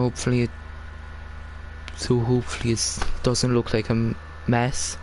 hopefully it doesn't look like a mess.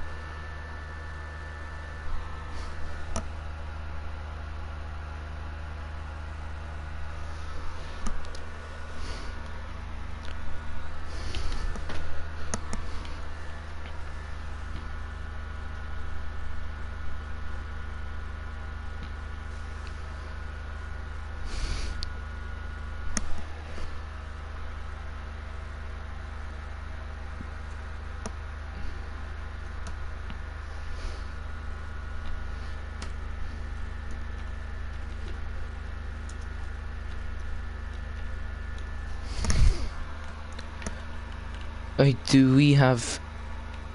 Do we have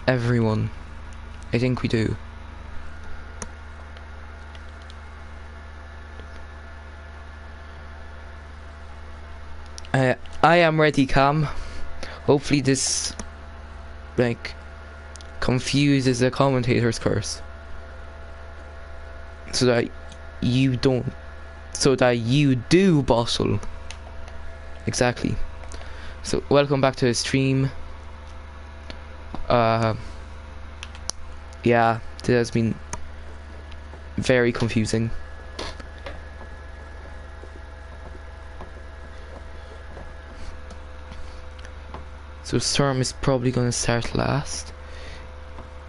everyone? I think we do. I am ready, Cam. Hopefully this, like, confuses the commentator's curse. So that you do bottle. Exactly. So, welcome back to the stream. Yeah, this has been very confusing. So Storm is probably gonna start last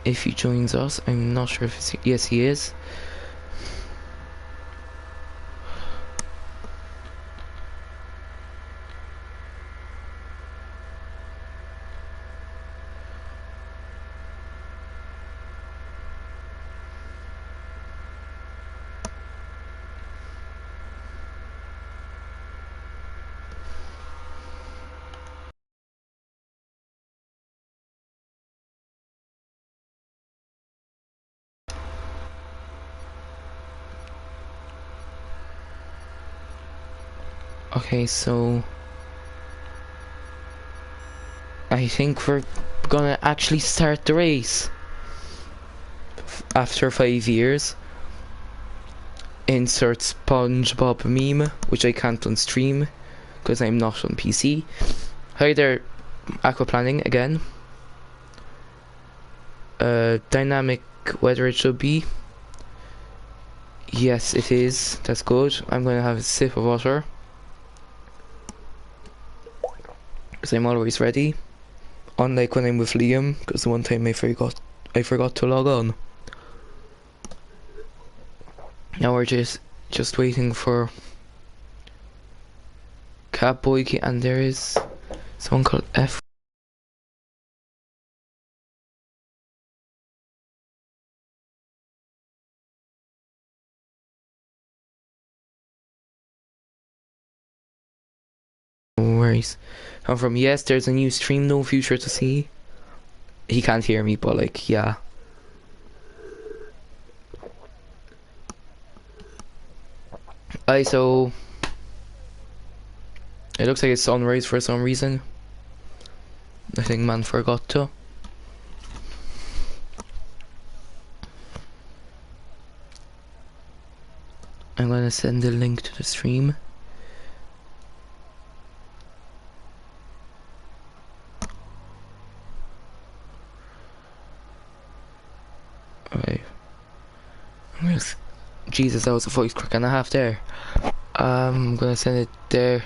if he joins us. I'm not sure if he's here. Yes, he is. Okay, so I think we're gonna actually start the race after 5 years. Insert SpongeBob meme, which I can't on stream because I'm not on PC. Hi there, aquaplaning again. Dynamic weather it should be. Yes, it is. That's good. I'm gonna have a sip of water because I'm always ready. Unlike when I'm with Liam, because the one time I forgot to log on. Now we're just waiting for Catboy, and there is someone called F. No worries. I'm from, yes, there's a new stream, no future to see. He can't hear me, but like, yeah. So it looks like it's sunrise for some reason. I think man forgot to. I'm gonna send the link to the stream. Okay. Jesus, that was a voice crack and a half there. I'm gonna send it there.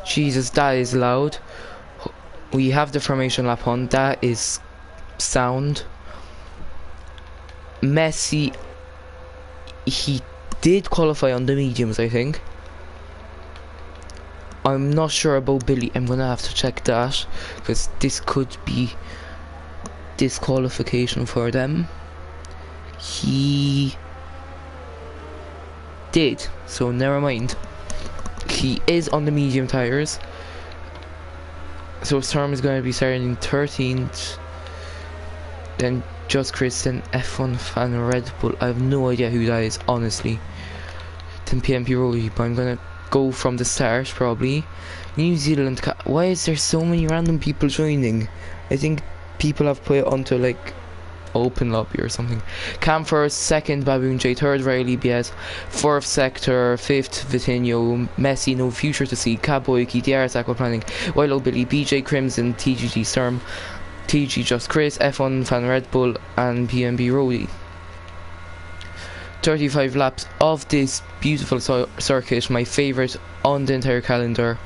Jesus, that is loud. We have the formation lap on. That is sound. Messi, he did qualify on the mediums, I think. I'm not sure about Billy. I'm gonna have to check that because this could be disqualification for them. He did, so never mind. He is on the medium tires, so Storm is going to be starting 13th. Then Just Chris, F1 fan Red Bull. I have no idea who that is, honestly. 10 PM Piroli, but I'm gonna go from the start probably. New Zealand. Why is there so many random people joining? I think people have put it onto like open lobby or something. Cam first, second Baboon J, third Riley BS, fourth Sector, fifth Vitinho, Messi, no future to see, Caboiki, DRS Aqua Planning, Wilo Billy, BJ Crimson, TGG Storm, TG Just Chris, F1 Fan Red Bull, and PNB Roadie. 35 laps of this beautiful circuit, my favourite on the entire calendar.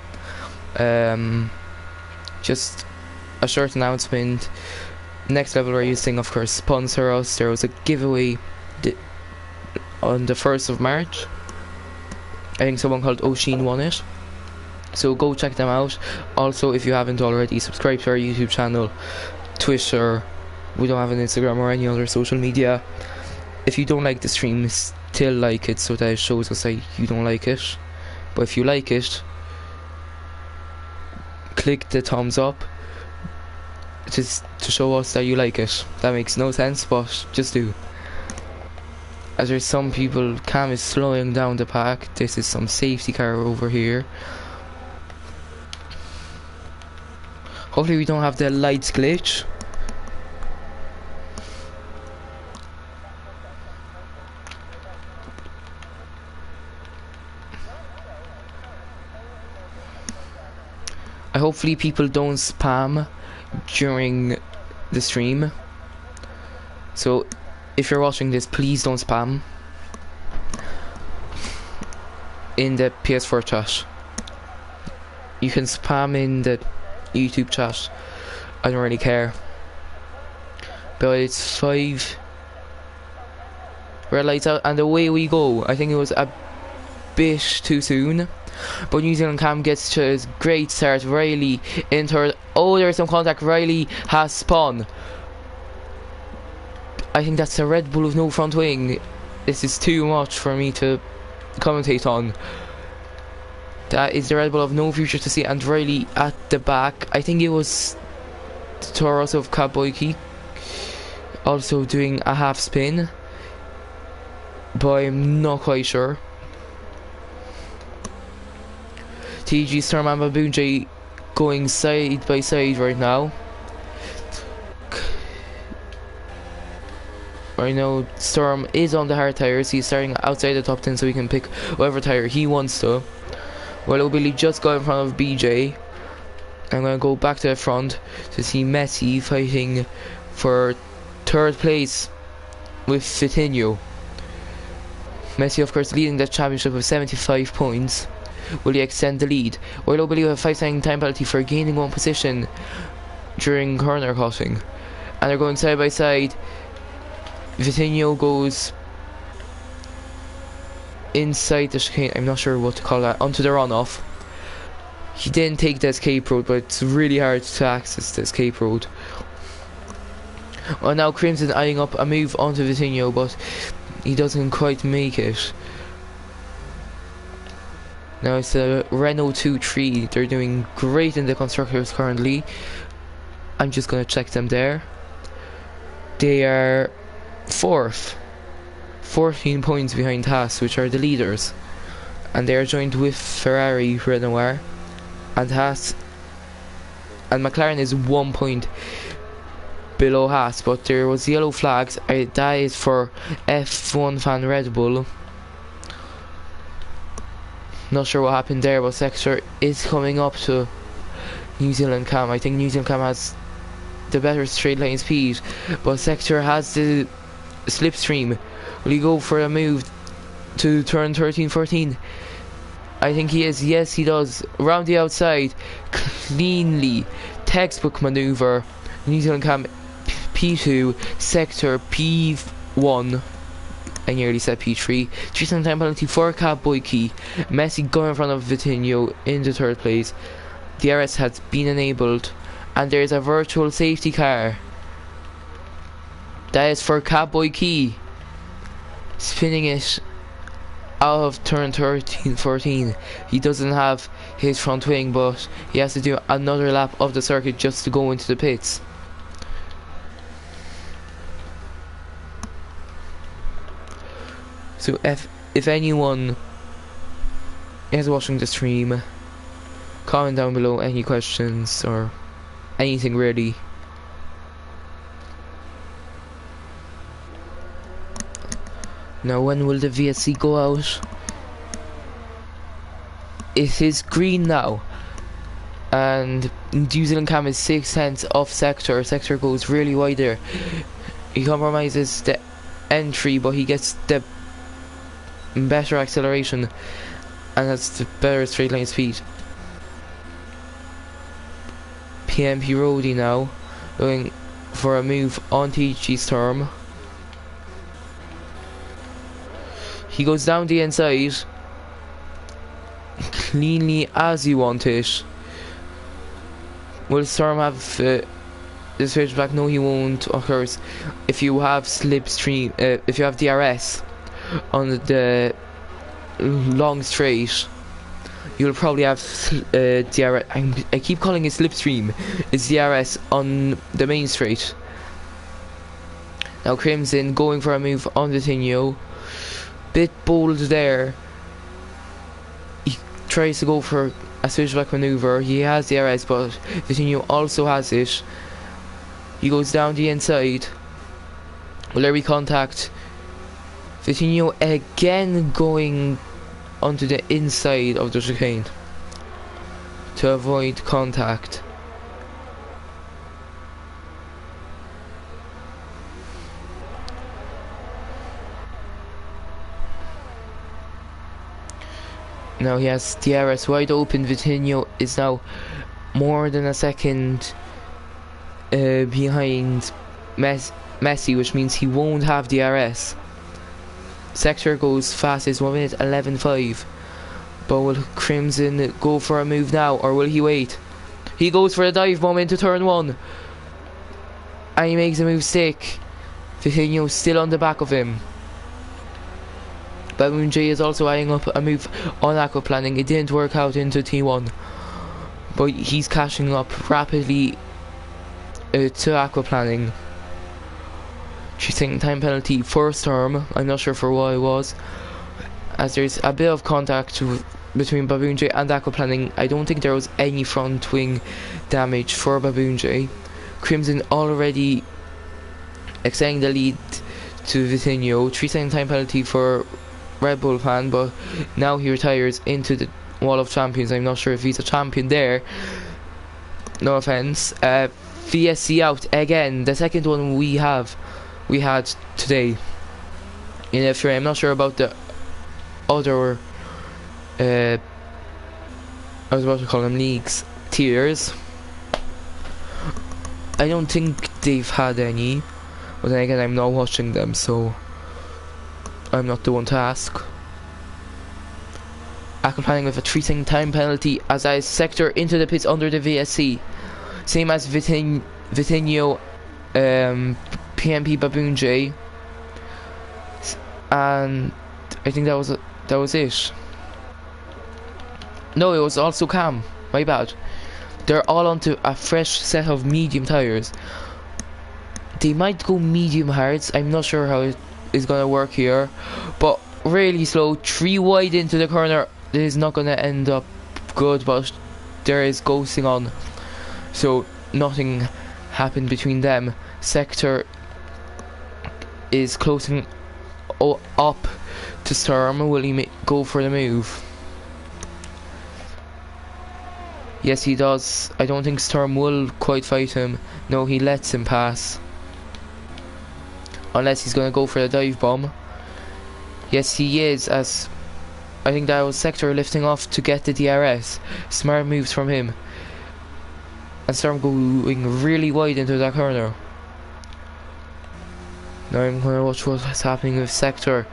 Just a short announcement. Next Level Racing, of course, sponsor us. There was a giveaway on the 1st of March. I think someone called Oshin won it. So go check them out. Also, if you haven't already, subscribe to our YouTube channel, Twitter. We don't have an Instagram or any other social media. If you don't like the stream, still like it so that it shows us that you don't like it. But if you like it, click the thumbs up just to show us that you like it. That makes no sense, but just do. As there's some people, Cam is slowing down the pack. This is some safety car over here. Hopefully we don't have the lights glitch. Hopefully people don't spam during the stream. So if you're watching this, please don't spam in the PS4 chat. You can spam in the YouTube chat, I don't really care. But it's 5 red lights out and away we go. I think it was a bit too soon, but New Zealand Cam gets to his great start. Riley in third. Oh, there's some contact. Riley has spun. I think that's a Red Bull with no front wing. This is too much for me to commentate on. That is the Red Bull of no future to see, and Riley at the back. I think it was Taurus of Kaboiki also doing a half spin, but I'm not quite sure. TG Storm and Baboon J going side by side right now. Right now Storm is on the hard tires. He's starting outside the top 10 so he can pick whatever tire he wants to. Well, Billy just got in front of BJ. I'm going to go back to the front to see Messi fighting for third place with Vitinho. Messi, of course, leading the championship with 75 points. Will he extend the lead? Well, Billy will have 5-second time penalty for gaining one position during corner cutting. And they're going side by side. Vitinho goes inside the chicane, I'm not sure what to call that, onto the runoff. He didn't take the escape road, but it's really hard to access the escape road. Well, now Crimson eyeing up a move onto Vitinho, but he doesn't quite make it. Now it's a Renault 2-3. They're doing great in the constructors currently. I'm just gonna check them there. They are 4th, 14 points behind Haas, which are the leaders, and they are joined with Ferrari, Renault, and Haas, and McLaren is 1 point below Haas. But there was yellow flags. That is for F1 Fan Red Bull. Not sure what happened there, but Sector is coming up to New Zealand Cam. I think New Zealand Cam has the better straight line speed, but Sector has the slipstream. Will he go for a move to turn 13-14? I think he is. Yes, he does. Around the outside, cleanly, textbook maneuver. New Zealand Cam P2, Sector P1. I nearly said P3. 3-second time penalty for Kaboiki. Messi going in front of Vitinho in the third place. DRS has been enabled, and there is a virtual safety car. That is for Kaboiki, spinning it out of turn 13-14. He doesn't have his front wing, but he has to do another lap of the circuit just to go into the pits. So if anyone is watching the stream, comment down below any questions or anything really. Now when will the VSC go out? It is green now. And New Zealand Cam is 6/10 off Sector. Sector goes really wide there. He compromises the entry, but he gets the better acceleration and has the better straight line speed. PMP Roadie now going for a move on TG Storm. He goes down the inside cleanly as you want it. Will Storm have the switchback? No, he won't. Of course, if you have slipstream, if you have DRS on the long straight, you'll probably have DRS. I keep calling it slipstream. It's DRS on the main straight. Now Crimson going for a move on Vitinho. Bit bold there. He tries to go for a switchback maneuver. He has DRS, but Vitinho also has it. He goes down the inside. Will there be contact? Vitinho again going onto the inside of the chicane to avoid contact. Now he has DRS wide open. Vitinho is now more than a second behind Messi, which means he won't have DRS. Sector goes fastest, 1 minute 11.5. But will Crimson go for a move now, or will he wait? He goes for a dive bomb into turn 1. And he makes a move stick. Vitinho still on the back of him. Baboon J is also eyeing up a move on aquaplaning. It didn't work out into T1. But he's catching up rapidly to aquaplaning. She's taking time penalty for Storm. I'm not sure for what it was, as there's a bit of contact between Baboon J and aquaplaning. I don't think there was any front wing damage for Baboon J. Crimson already extending the lead to Vitinho. 3-second time penalty for Red Bull fan, but now he retires into the Wall of Champions. I'm not sure if he's a champion there. No offense. VSC out again. The second one we had today in F3. I'm not sure about the other I was about to call them leagues, tiers. I don't think they've had any, but then again I'm not watching them, so I'm not the one to ask. Aquaplaning with a 3-second time penalty as I sector into the pits under the VSC. Same as Vitinho, PMP Baboon J, and I think that was it. No, it was also Cam. My bad. They're all onto a fresh set of medium tires. They might go medium hards. I'm not sure how it is gonna work here, but really slow. 3 wide into the corner. This is not gonna end up good, but there is ghosting on, so nothing happened between them. Sector is closing up to Storm. Will he go for the move? Yes, he does. I don't think Storm will quite fight him. No, he lets him pass, unless he's going to go for the dive bomb. Yes, he is, as I think that was Sector lifting off to get the DRS. Smart moves from him. And Storm going really wide into that corner. Now I'm going to watch what's happening with Sector.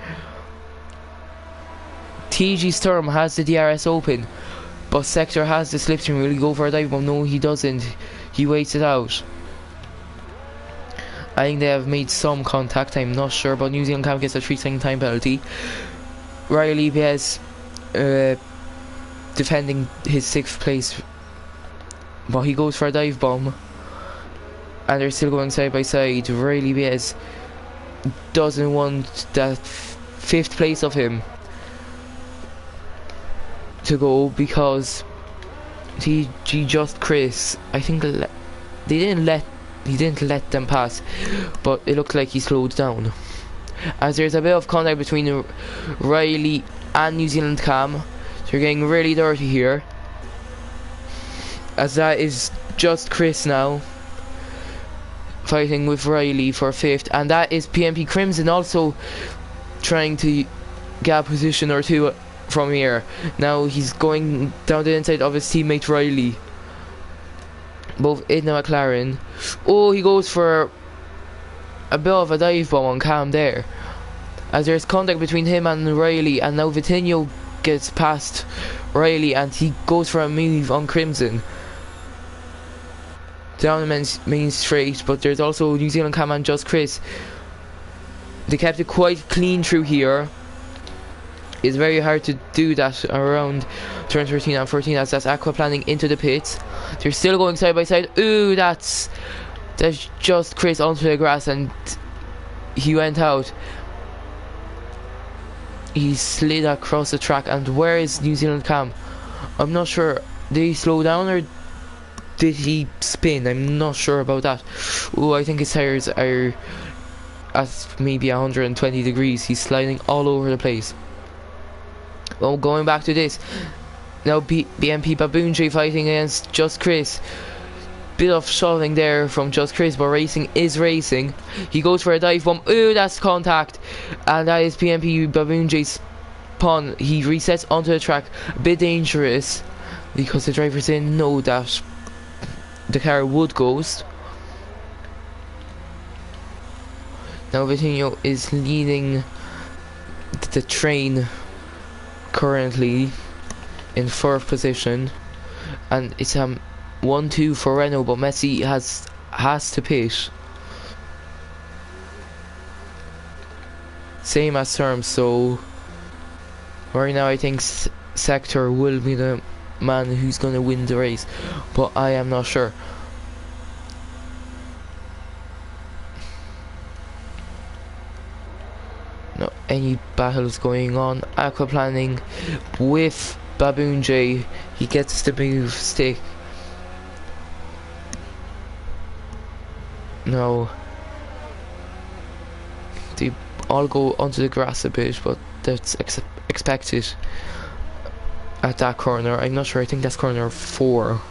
TG Storm has the DRS open, but Sector has the slipstream. Will he go for a dive bomb? No, he doesn't. He waits it out. I think they have made some contact. I'm not sure, but New Zealand Cam gets a 3-second time penalty. Riley Bez defending his 6th place, but he goes for a dive bomb, and they're still going side by side. Riley Bez doesn't want that 5th place of him to go, because he just Chris, I think he didn't let them pass, but it looked like he slowed down. as there's a bit of contact between Riley and New Zealand Cam. They're getting really dirty here, as that is just Chris now fighting with Riley for 5th, and that is PMP Crimson also trying to get a position or two from here. Now he's going down the inside of his teammate Riley, both Ed and McLaren. Oh, he goes for a bit of a dive bomb on Cam there, as there's contact between him and Riley, and now Vitinho gets past Riley and he goes for a move on Crimson down the main straight, but there's also New Zealand Cam and Just Chris. They kept it quite clean through here. It's very hard to do that around turn 13 and 14, as that's aquaplaning into the pits. They're still going side by side. Ooh, that's Just Chris onto the grass, and he went out. He slid across the track, and where is New Zealand Cam? I'm not sure. Did he slow down or did he spin? I'm not sure about that. Oh, I think his tires are at maybe 120 degrees. He's sliding all over the place. Well, going back to this, now BMP Baboon J fighting against Just Chris. Bit of shoving there from Just Chris, but racing is racing. He goes for a dive bomb. Ooh, that's contact, and that is PMP Baboon J's pun. He resets onto the track. A bit dangerous because the drivers didn't know that the car would ghost. Now Vitinho is leading the train currently in 4th position, and it's 1-2 for Renault, but Messi has to pit. Same as terms, so right now I think Sector will be the man who's going to win the race, but I am not sure. No, any battles going on. Aquaplaning with Baboon J. He gets the move stick. No, they all go onto the grass a bit, but that's expected at that corner. I'm not sure. I think that's corner 4,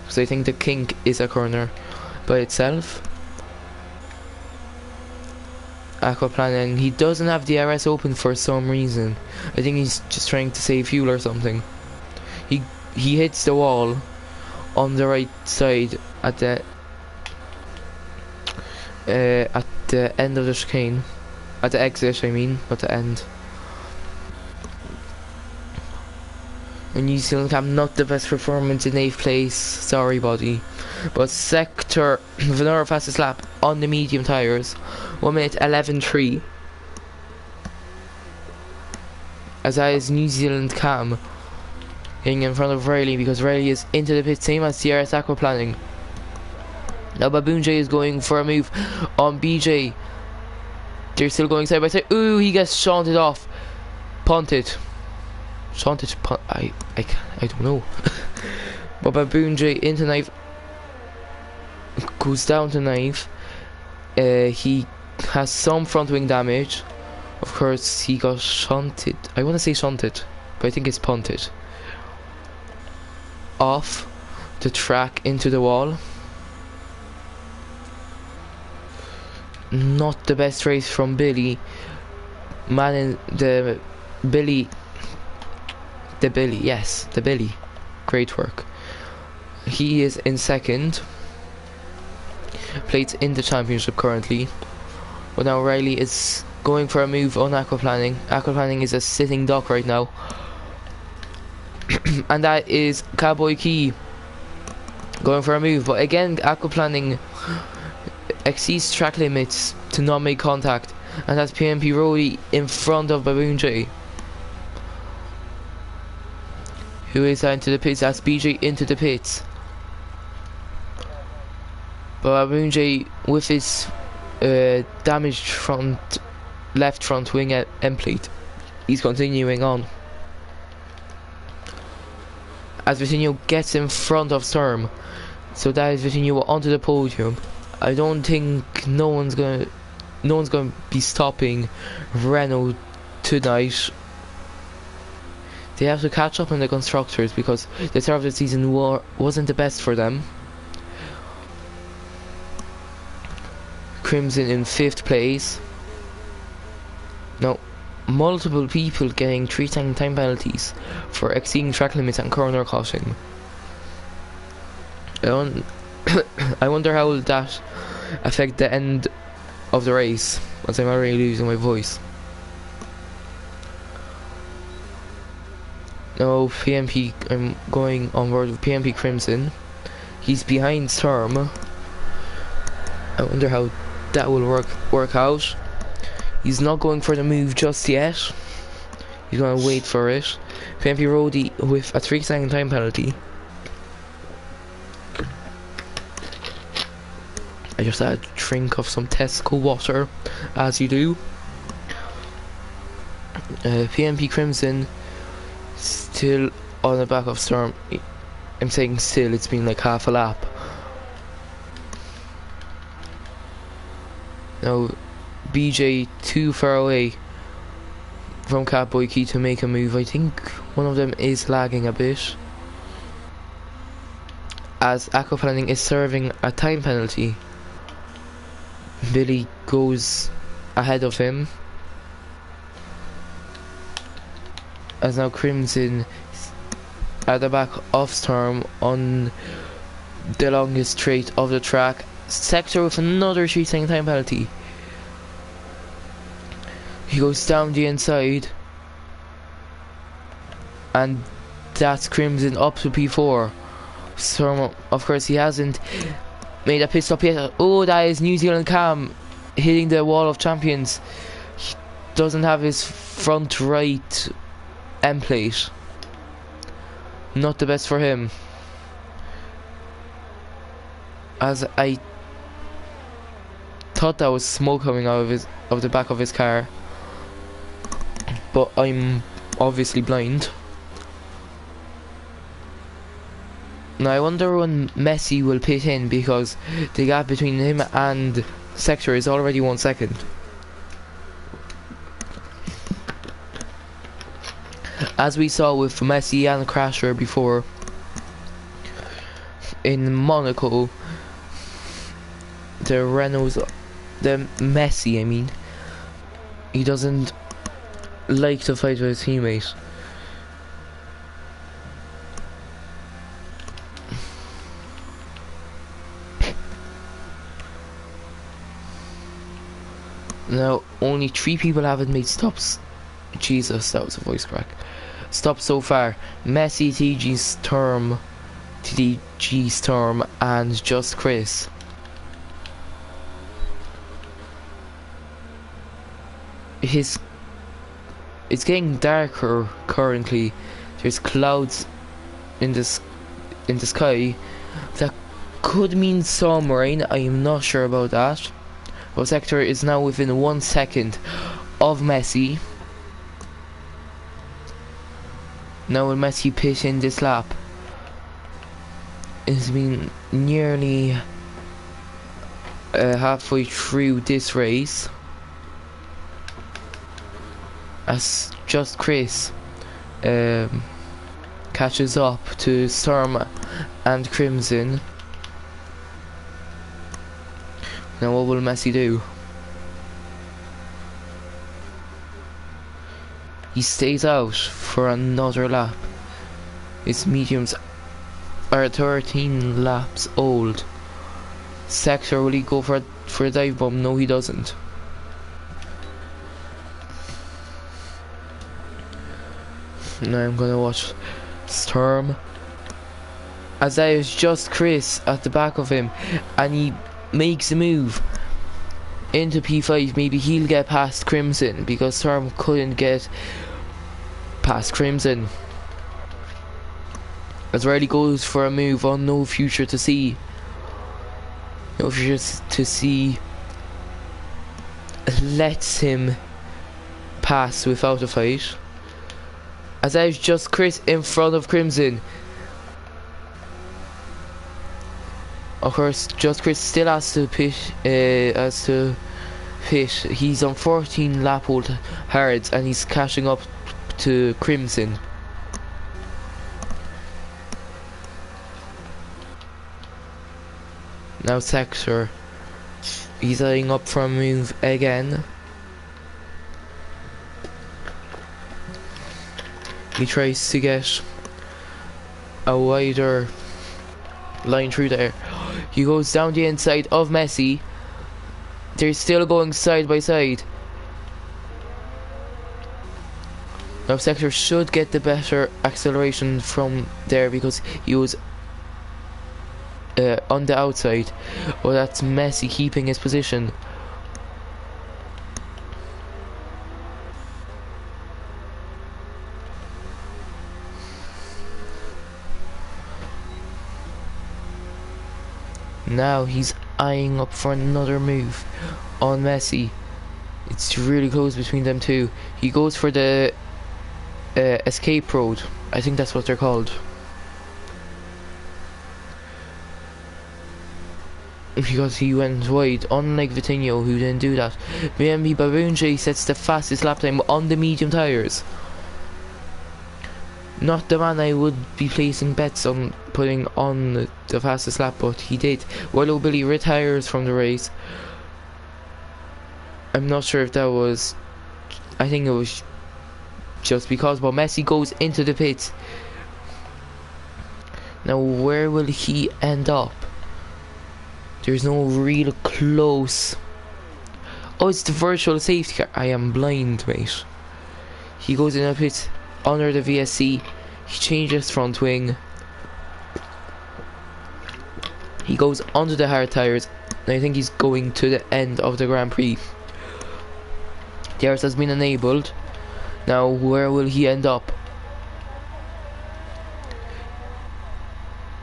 because I think the kink is a corner by itself. Aquaplaning, he doesn't have the RS open for some reason. I think he's just trying to save fuel or something. He hits the wall on the right side at the end of the chicane, at the exit I mean, not the end. And New Zealand Cam, not the best performance in 8th place, sorry buddy. But Sector, Venora fastest lap on the medium tyres, 1 minute 11.3. As that is New Zealand Cam getting in front of Riley, because Riley is into the pit, same as DRS Aquaplaning. Now Baboon J is going for a move on BJ. They're still going side by side. Ooh, he gets shunted off. Punted. Shunted, I don't know. But Baboon J into knife. Goes down to knife. He has some front wing damage. Of course, he got shunted. I want to say shunted, but I think it's punted. Off the track into the wall. Not the best race from Billy. The Billy. Great work. He is in 2nd. Plates in the championship currently. But now Riley is going for a move on Aquaplaning. Aquaplaning is a sitting duck right now. And that is Cowboy Key going for a move. But again, Aquaplaning exceeds track limits to not make contact, and that's PMP Rody in front of Baboon J, who is into the pits. That's BJ into the pits, but Baboon J with his damaged left front wing end plate, he's continuing on as Vitinho gets in front of Storm. So that is Vitinho onto the podium. I don't think no no one's going to be stopping Renault tonight. They have to catch up on the constructors because the start of the season wasn't the best for them. Crimson in 5th place. Now, multiple people getting 3-second time penalties for exceeding track limits and corner caution. I wonder how will that affect the end of the race, as I'm already losing my voice. Now PMP, I'm going on board with PMP Crimson. He's behind Storm. I wonder how that will work out. He's not going for the move just yet. He's gonna wait for it. PMP Roadie with a 3-second time penalty. I just had a drink of some Tesco water, as you do. PMP Crimson still on the back of Storm. I'm saying still, it's been like half a lap. Now BJ too far away from Catboy Key to make a move. I think one of them is lagging a bit, as Aquaplaning is serving a time penalty. Billy goes ahead of him, as now Crimson at the back of Storm on the longest straight of the track. Sector with another 3-second time penalty. He goes down the inside, and that's Crimson up to P4. Storm, of course, he hasn't made a pit stop yet. Oh, that is New Zealand Cam hitting the wall of champions. He doesn't have his front right end plate. Not the best for him, as I thought that was smoke coming out of the back of his car, but I'm obviously blind. Now I wonder when Messi will pit in, because the gap between him and Sector is already 1 second. As we saw with Messi and Crasher before in Monaco, the Messi, I mean, he doesn't like to fight with his teammate. Now, only 3 people haven't made stops. Jesus, that was a voice crack. Stops so far. Messi, TG Storm, and just Chris. It's getting darker currently. There's clouds in the sky. That could mean some rain. I am not sure about that. But Sector is now within 1 second of Messi. Now will Messi pit in this lap? It's been nearly halfway through this race, as just Chris catches up to Storm and Crimson. Now what will Messi do? He stays out for another lap. His mediums are 13 laps old. Sector, will he go for a dive bomb? No, he doesn't. Now I'm gonna watch Storm, as that is just Chris at the back of him, and he makes a move into P5. Maybe he'll get past Crimson, because Storm couldn't get past Crimson. As Riley goes for a move on No Future to See. No Future to See lets him pass without a fight, as that is just Chris in front of Crimson. Of course, just Chris still has to pit. He's on 14 lap old hards and he's catching up to Crimson. Now Sector, he's eyeing up for a move again. He tries to get a wider line through there. He goes down the inside of Messi. They're still going side by side. Now Sector should get the better acceleration from there because he was on the outside. Well, that's Messi keeping his position. Now he's eyeing up for another move on Messi. It's really close between them two. He goes for the escape road. I think that's what they're called. Because he went wide, unlike Vitinho, who didn't do that. BMB Babunje sets the fastest lap time on the medium tyres. Not the man I would be placing bets on putting on the fastest lap, but he did. Willow Billy retires from the race. I'm not sure if that was... I think it was just because, but Messi goes into the pits. Now where will he end up? There's no real close... Oh, it's the virtual safety car. I am blind, mate. He goes in a pit under the VSC. He changes front wing. He goes onto the hard tyres. And I think he's going to the end of the Grand Prix. The RS has been enabled. Now where will he end up?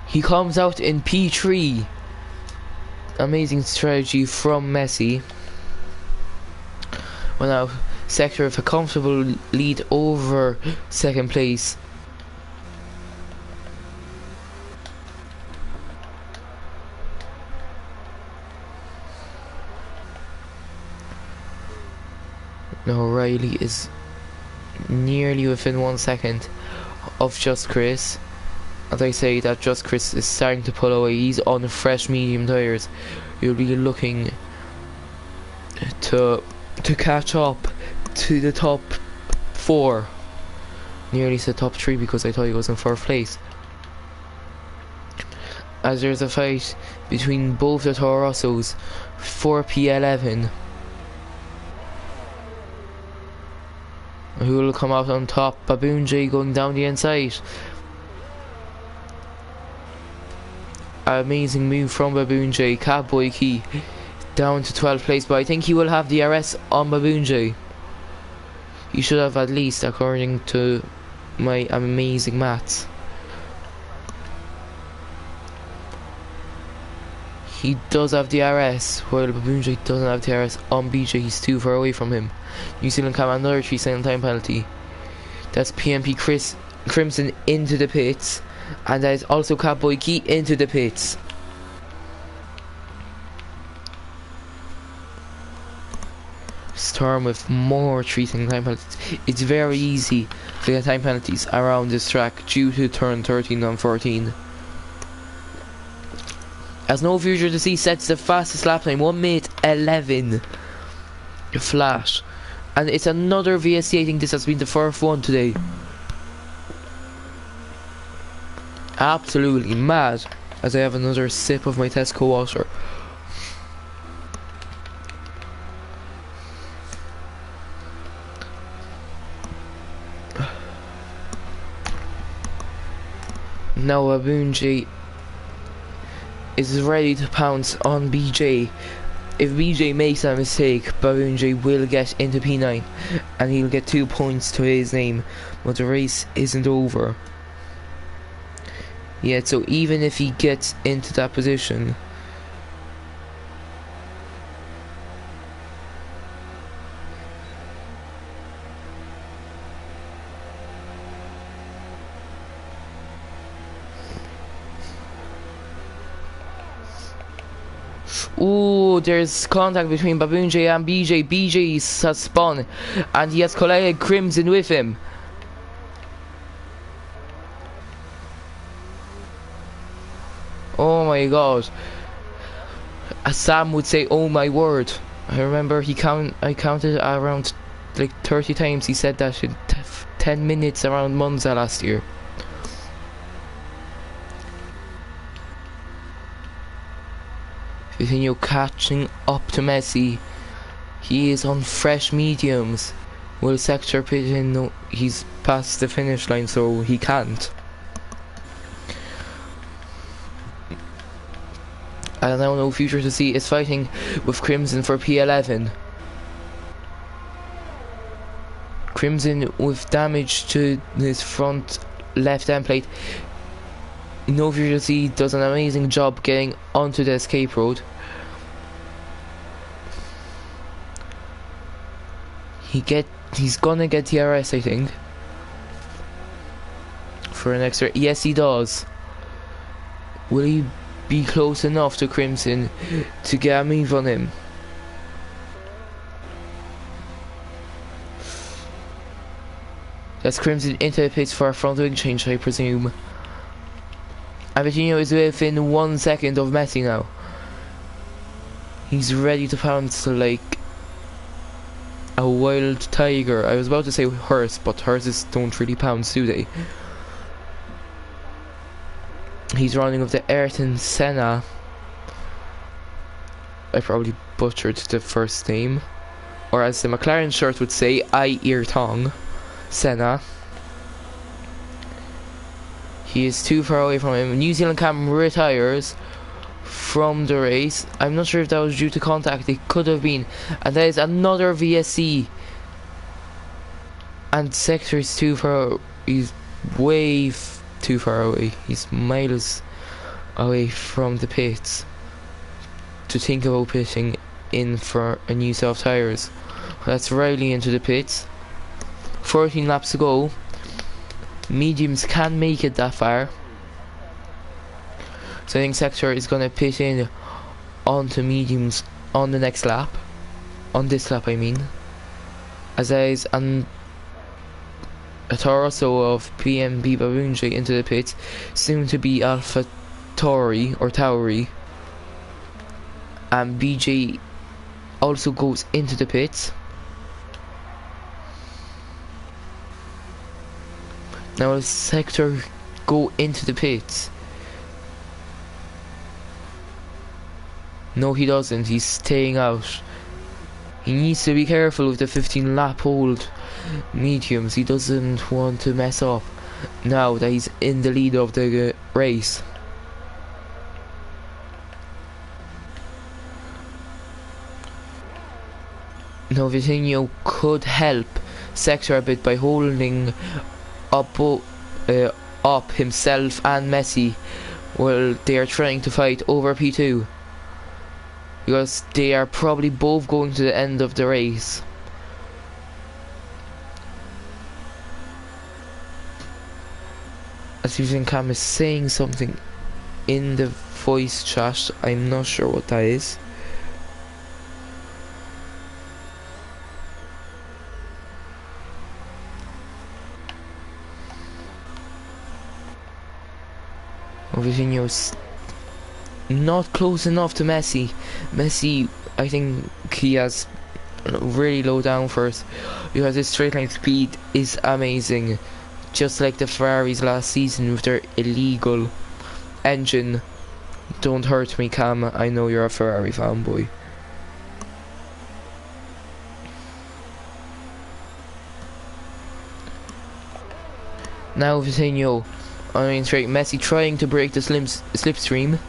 He comes out in P3. Amazing strategy from Messi. Well, now Sector with a comfortable lead over second place. Now Riley is nearly within 1 second of Just Chris. As I say that, Just Chris is starting to pull away. He's on fresh medium tyres. You'll be looking to catch up to the top 4. Nearly said top 3 because I thought he was in 4th place. As there's a fight between both the Toro Rossos, 4P11. Who will come out on top? Babunje going down the inside. Amazing move from Babunje. Catboy Key down to 12th place, but I think he will have the RS on Babunje. He should have, at least, according to my amazing maths. He does have the RS, while Babunje doesn't have the RS on BJ. He's too far away from him. New Zealand come another 3-second time penalty. That's PMP Crimson into the pits. And that is also Catboy Key into the pits. Storm with more 3-second time penalties. It's very easy to get time penalties around this track due to turn 13 and 14. As No Future to See sets the fastest lap time, 1 minute 11 flat. And it's another VSC. I think this has been the first one today. Absolutely mad. As I have another sip of my Tesco water. Now Babunje is ready to pounce on BJ. If BJ makes a mistake, Babunje will get into P9 and he'll get 2 points to his name, but the race isn't over yet. So even if he gets into that position, Ooh, there's contact between Babunje and BJ. BJ has spun, and he has collided Crimson with him. Oh my god. As Sam would say, oh my word. I remember I counted around like 30 times he said that in 10 minutes around Monza last year. Vitinho catching up to Messi. He is on fresh mediums. Will Sector pit in? No, he's past the finish line, so he can't. And now no future to see is fighting with Crimson for P11. Crimson with damage to his front left end plate. No future to see does an amazing job getting onto the escape road. He's gonna get TRS, I think, for an extra. Yes, he does. Will he be close enough to Crimson to get a move on him? That's Crimson into the pits for a front wing change, I presume. And Vitinho is within 1 second of Messi now. He's ready to pounce like a wild tiger. I was about to say horse, but horses don't really pounce, do they? He's running with the Ayrton Senna. I probably butchered the first name. Or as the McLaren shirt would say, Ayrton Senna. He is too far away from him. New Zealand Cam retires from the race. I'm not sure if that was due to contact. It could have been. And that is another VSC. And Sector is too far. He's way too far away. He's miles away from the pits to think about pitting in for a new set of tyres. That's Riley into the pits. 14 laps to go. Mediums can make it that far. So I think Sector is going to pit in onto mediums on the next lap. On this lap, I mean. As is a Torosso of PMB Babunje into the pits. Soon to be Alpha Tauri or Tauri. And BJ also goes into the pits. Now will Sector go into the pits? No, he doesn't. He's staying out. He needs to be careful with the 15 lap hold mediums. He doesn't want to mess up now that he's in the lead of the race. Now Vitinho could help Sector a bit by holding up himself and Messi while they are trying to fight over P2, because they are probably both going to the end of the race. As you think, Cam is saying something in the voice chat. I'm not sure what that is. Vitinho's not close enough to Messi. Messi, I think he has really low down first, because his straight line speed is amazing, just like the Ferraris last season with their illegal engine. Don't hurt me, Cam, I know you're a Ferrari fanboy. Now Vitinho on main straight. Messi trying to break the slipstream.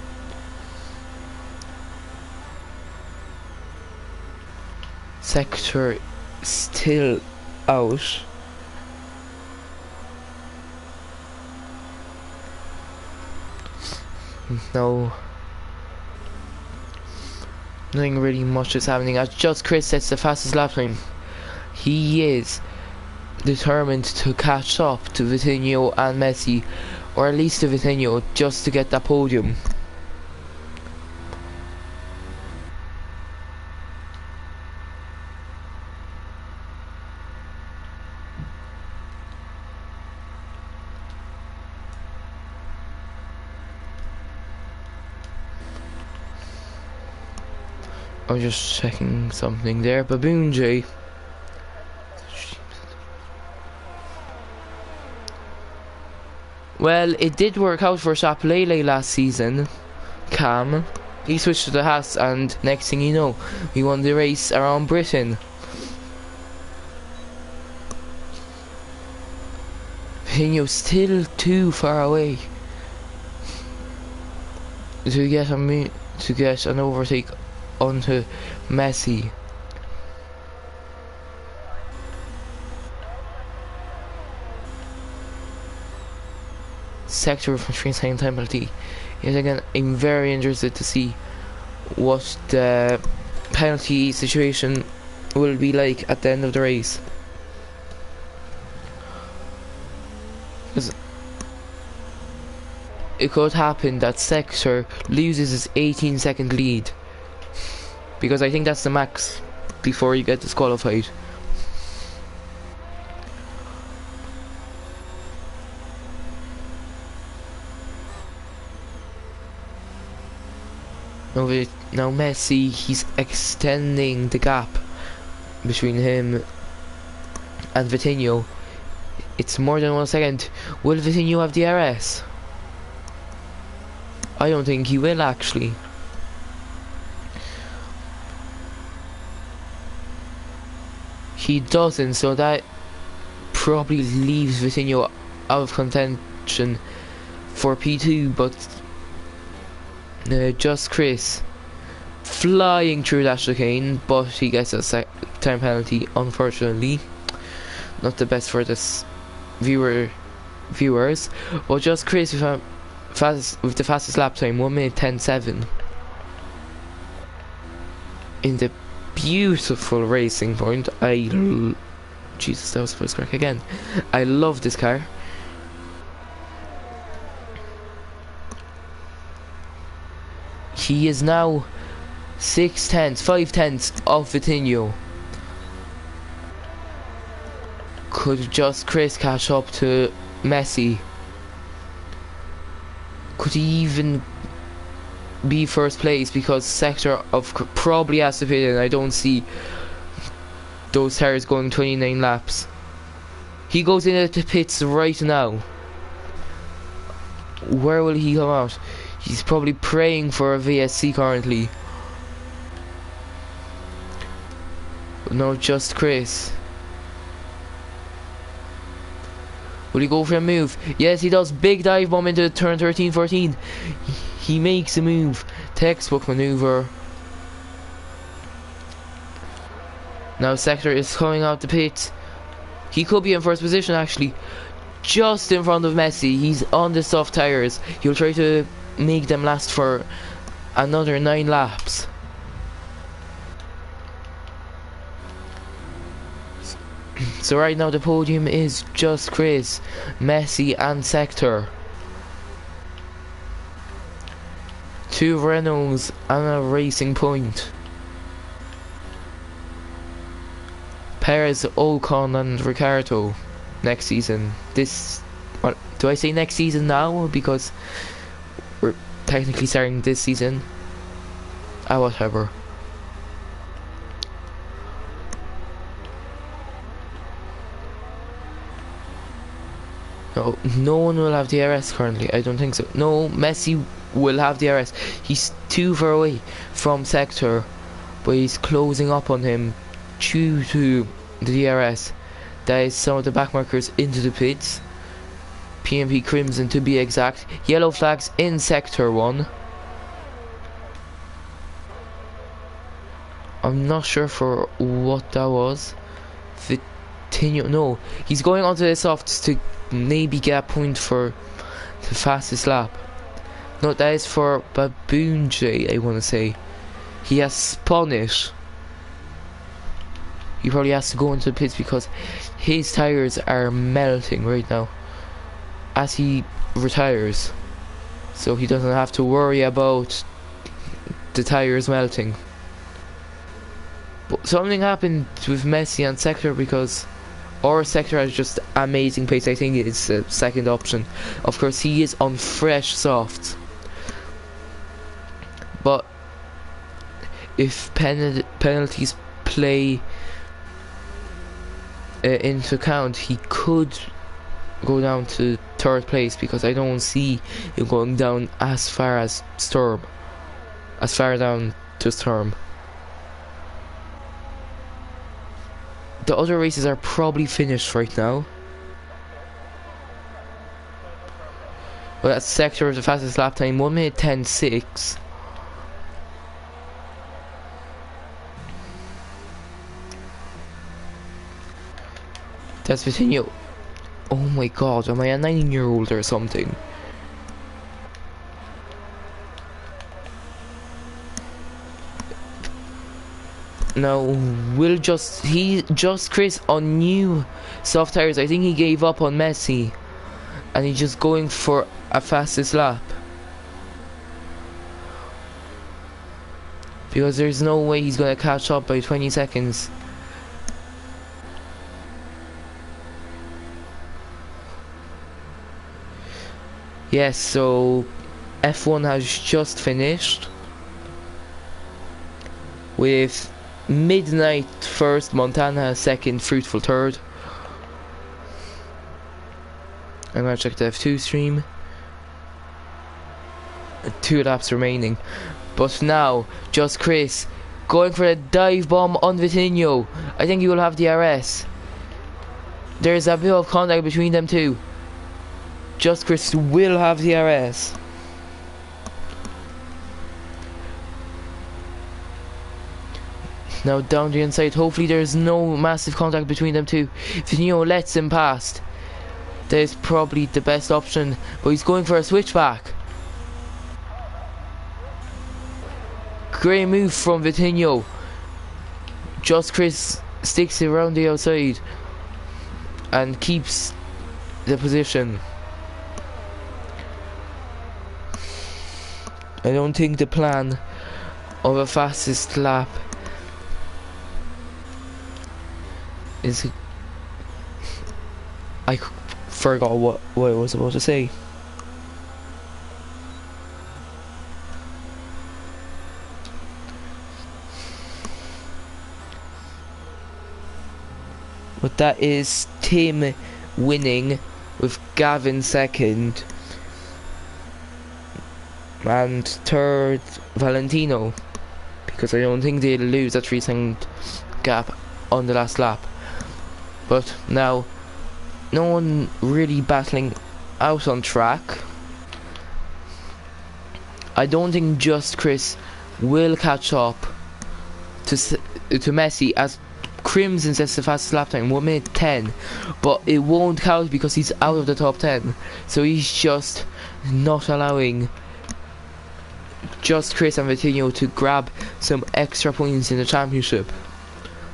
Sector still out. No, nothing really much is happening. As just Chris sets the fastest lap time. He is determined to catch up to Vitinho and Messi, or at least to Vitinho, just to get that podium. I'm just checking something there. Baboon J. Well, it did work out for Chaplele last season. Cam. He switched to the Haas, and next thing you know, we won the race around Britain. Pino still too far away to get an overtake onto Messi. Sector from second time penalty. Yet again, I'm very interested to see what the penalty situation will be like at the end of the race. Because it could happen that Sector loses his 18-second lead, because I think that's the max before you get disqualified. Now Messi, he's extending the gap between him and Vitinho. It's more than 1 second. Will Vitinho have DRS? I don't think he will, actually. He doesn't, so that probably leaves Vitinho out of contention for P2, but just Chris flying through that chicane, but he gets a time penalty, unfortunately. Not the best for this viewers, but just Chris with the fastest lap time, 1:10.7 in the beautiful Racing Point. Jesus, that was first crack again. I love this car. He is now 5 tenths of Vitinho. Could just Chris catch up to Messi? Could he even be first place? Because Sector probably has to pit in. I don't see those tires going 29 laps. He goes into the pits right now. Where will he come out? He's probably praying for a VSC currently. No, just Chris. Will he go for a move? Yes, he does. Big dive bomb into turn 13-14. He makes a move. Textbook maneuver. Now Sector is coming out the pit. He could be in first position, actually. Just in front of Messi. He's on the soft tires. He'll try to make them last for another 9 laps. So right now the podium is just Chris, Messi and Sector. 2 Renaults and a Racing Point. Perez, Ocon and Ricciardo next season. Do I say next season now? Because we're technically starting this season. Whatever. No one will have DRS currently. I don't think so. No, Messi will have DRS. He's too far away from Sector, but he's closing up on him due to the DRS. That is some of the backmarkers into the pits. PMP Crimson to be exact. Yellow flags in Sector 1. I'm not sure for what that was. Vitinho, no, he's going onto the softs to maybe get a point for the fastest lap. No, that is for Baboon J, I want to say. He has spun it. He probably has to go into the pits because his tires are melting right now as he retires, so he doesn't have to worry about the tires melting. But something happened with Messi and Sector, because our Sector has just amazing pace. I think it's the second option. Of course, he is on fresh softs, but if penalties play into account, he could go down to third place, because I don't see him going down as far as Sturm, as far down to Sturm. The other races are probably finished right now. Well, that sector of the fastest lap time, 1 minute 10.6. That's Vitinho. Oh my god, am I a 9-year-old or something? Now, just Chris on new soft tires. I think he gave up on Messi, and he's just going for a fastest lap, because there's no way he's gonna catch up by 20 seconds. Yes, so F1 has just finished with Midnight first, Montana second, Fruitful third. I'm gonna check the F2 stream. 2 laps remaining. But now, just Chris going for a dive bomb on Vitinho. I think he will have the RS. There's a bit of contact between them two. Just Chris will have the RS. Now down the inside, hopefully there's no massive contact between them two. Vitinho lets him past. That is probably the best option, but he's going for a switchback. Great move from Vitinho. Just Chris sticks it around the outside and keeps the position. I don't think the plan of a fastest lap is... I forgot what I was about to say. But that is Tim winning with Gavin second and third Valentino, because I don't think they'll lose a 3-second gap on the last lap. But now no one really battling out on track. I don't think Just Chris will catch up to Messi, as Crimson sets the fastest lap time, 1 minute 10, but it won't count because he's out of the top 10. So he's just not allowing Just Chris and Vitinho to grab some extra points in the championship.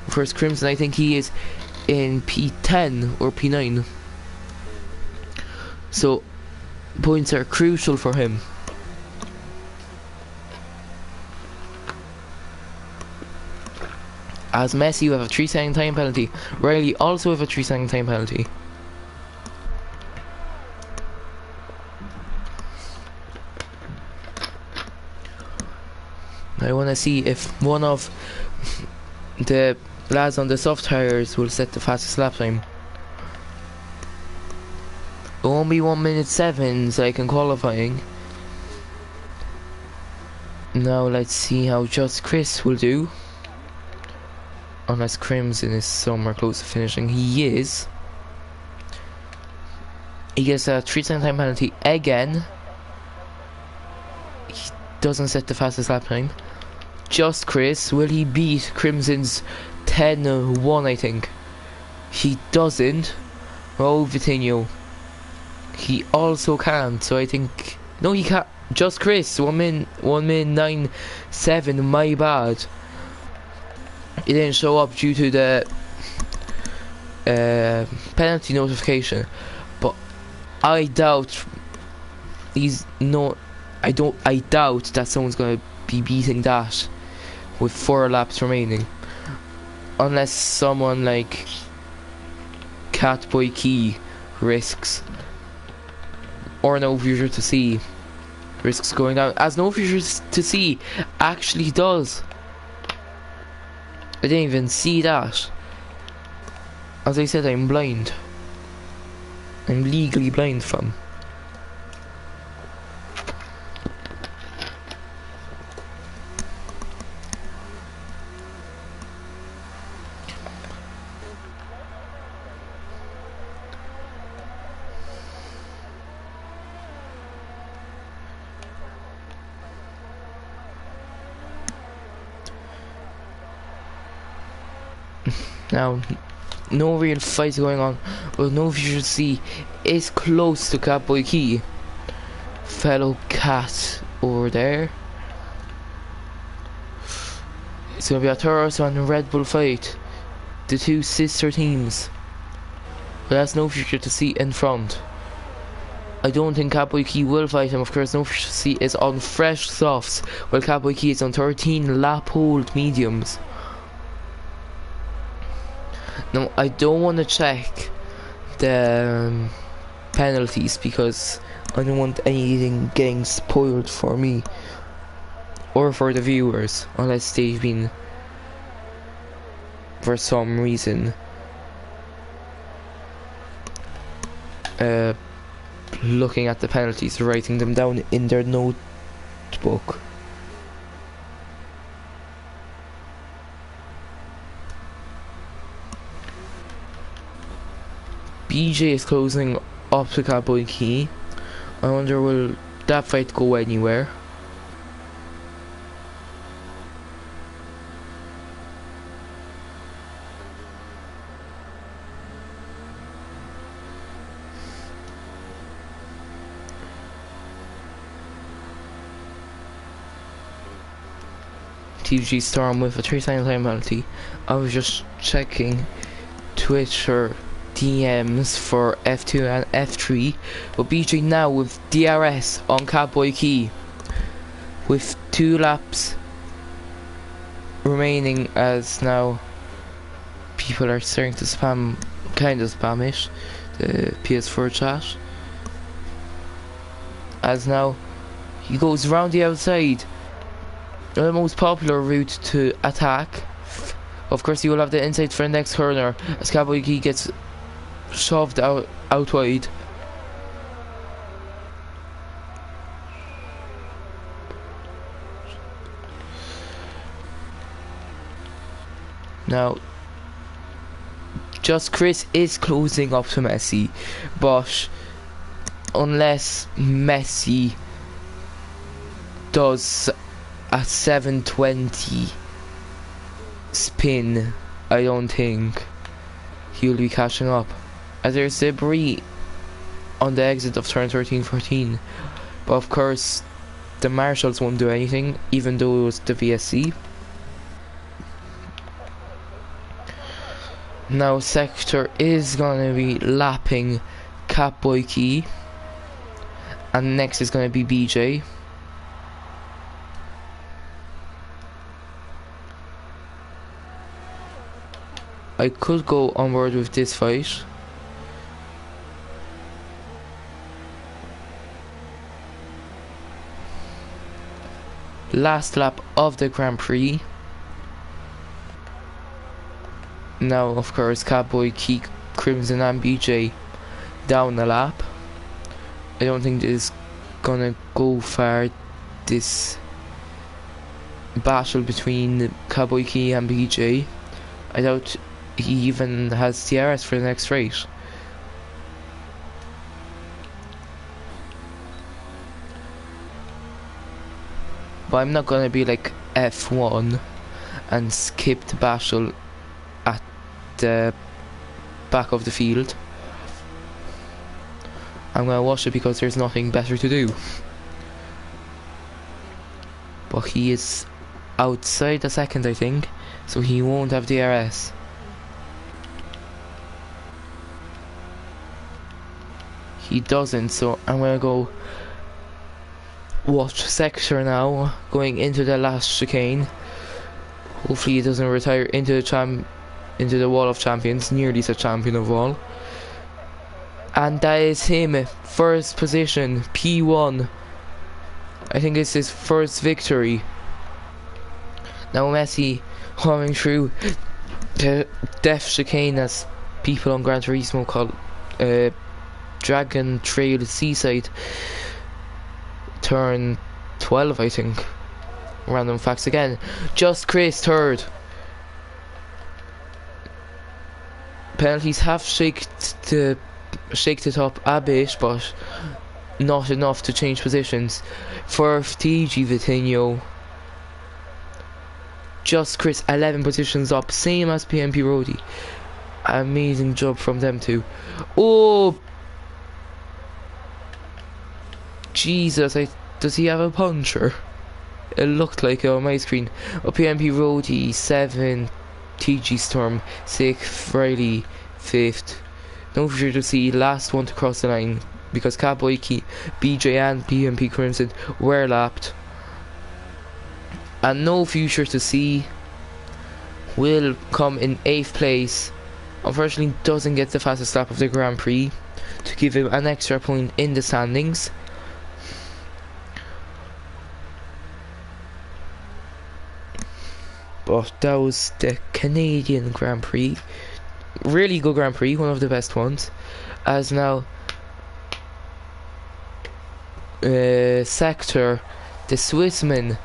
First Crimson, I think he is in P10 or P9, so points are crucial for him. As Messi, you have a 3-second time penalty. Riley also have a 3-second time penalty. I want to see if one of the lads on the soft tires will set the fastest lap time. Only 1 minute 7 like in qualifying. Now let's see how Just Chris will do. Unless Crimson is somewhere close to finishing. He is. He gets a 3-second time penalty again. He doesn't set the fastest lap time. Just Chris, will he beat Crimson's 10-1, I think? He doesn't. Oh, Vitinho. He also can't, so I think... No, he can't. Just Chris, 1 minute 9.7, my bad. It didn't show up due to the penalty notification, but I doubt I doubt that someone's gonna be beating that with 4 laps remaining, unless someone like Catboy Key risks, or No Future to See risks going down, as No Future to See actually does. I didn't even see that. As I said, I'm blind. I'm legally blind, fam. Now, no real fights going on, but no you should see is close to Catboy Key. Fellow cat over there. It's gonna be a Taurus and Red Bull fight. The two sister teams. But that's no future to see in front. I don't think Catboy Key will fight him. Of course, no future to see is on fresh softs, while Catboy Key is on 13 lap hold mediums. Now, I don't want to check the penalties because I don't want anything getting spoiled for me or for the viewers unless they've been, for some reason, looking at the penalties, writing them down in their notebook. BJ is closing up to Catboy Key. I wonder will that fight go anywhere? TG Storm with a 3-second time penalty. I was just checking Twitter DMs for F2 and F3, but BJ now with DRS on Catboy Key with 2 laps remaining, as now people are starting to spam, kind of spamish, the PS4 chat, as now he goes round the outside, the most popular route to attack. Of course, you will have the inside for the next corner as Catboy Key gets shoved out wide. Now, just Chris is closing up to Messi, but unless Messi does a 720 spin, I don't think he'll be catching up. As there's debris on the exit of turn 13-14, but of course the marshals won't do anything, even though it was the VSC. Now Sector is gonna be lapping Catboy Key, and next is gonna be BJ. I could go onward with this fight. Last lap of the Grand Prix. Now, of course, Catboy Key, Crimson and BJ down the lap. I don't think this is gonna go far, this battle between Catboy Key and BJ. I doubt he even has CRS for the next race. But I'm not gonna be like F1 and skip the battle at the back of the field. I'm gonna watch it because there's nothing better to do. But he is outside the second, I think, so he won't have DRS. He doesn't, so I'm gonna go watch Sector now, going into the last chicane. Hopefully he doesn't retire into the wall of champions, nearly a champion of all. And that is him, first position, P1. I think it's his first victory. Now Messi coming through the Death Chicane, as people on Gran Turismo call Dragon Trail Seaside, turn 12 I think. Random facts again. Just Chris third. Penalties have shaked it up a bit, but not enough to change positions. For TG Vitinho, Just Chris 11 positions up, same as PMP Rodi. Amazing job from them two. Oh Jesus, does he have a puncher? It looked like it on my screen. PMP Rodi 7, TG Storm 6, Riley 5th. No future to see, last one to cross the line, because Cowboy Key, BJ and PMP Crimson were lapped. And no future to see will come in 8th place. Unfortunately doesn't get the fastest lap of the Grand Prix to give him an extra point in the standings. But that was the Canadian Grand Prix. Really good Grand Prix, one of the best ones. As now Sector, the Swissman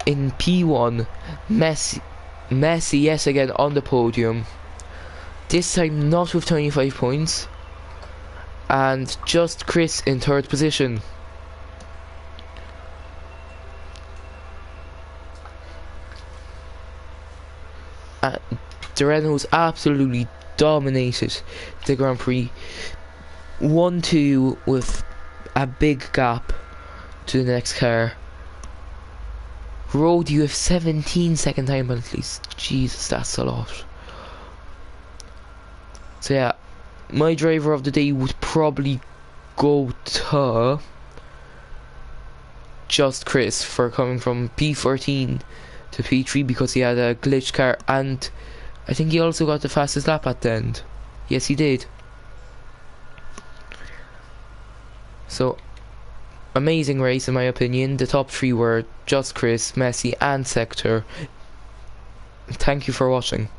in P1, Messi yet again on the podium. This time not with 25 points. And Just Chris in 3rd position. The Renaults absolutely dominated the Grand Prix. 1-2 with a big gap to the next car. Road, you have 17 second time penalties. Jesus, that's a lot. So yeah, my driver of the day would probably go to Just Chris for coming from P14 to P3 because he had a glitch car, and I think he also got the fastest lap at the end. Yes, he did. So amazing race in my opinion. The top 3 were Just Chris, Messi and Sector. Thank you for watching.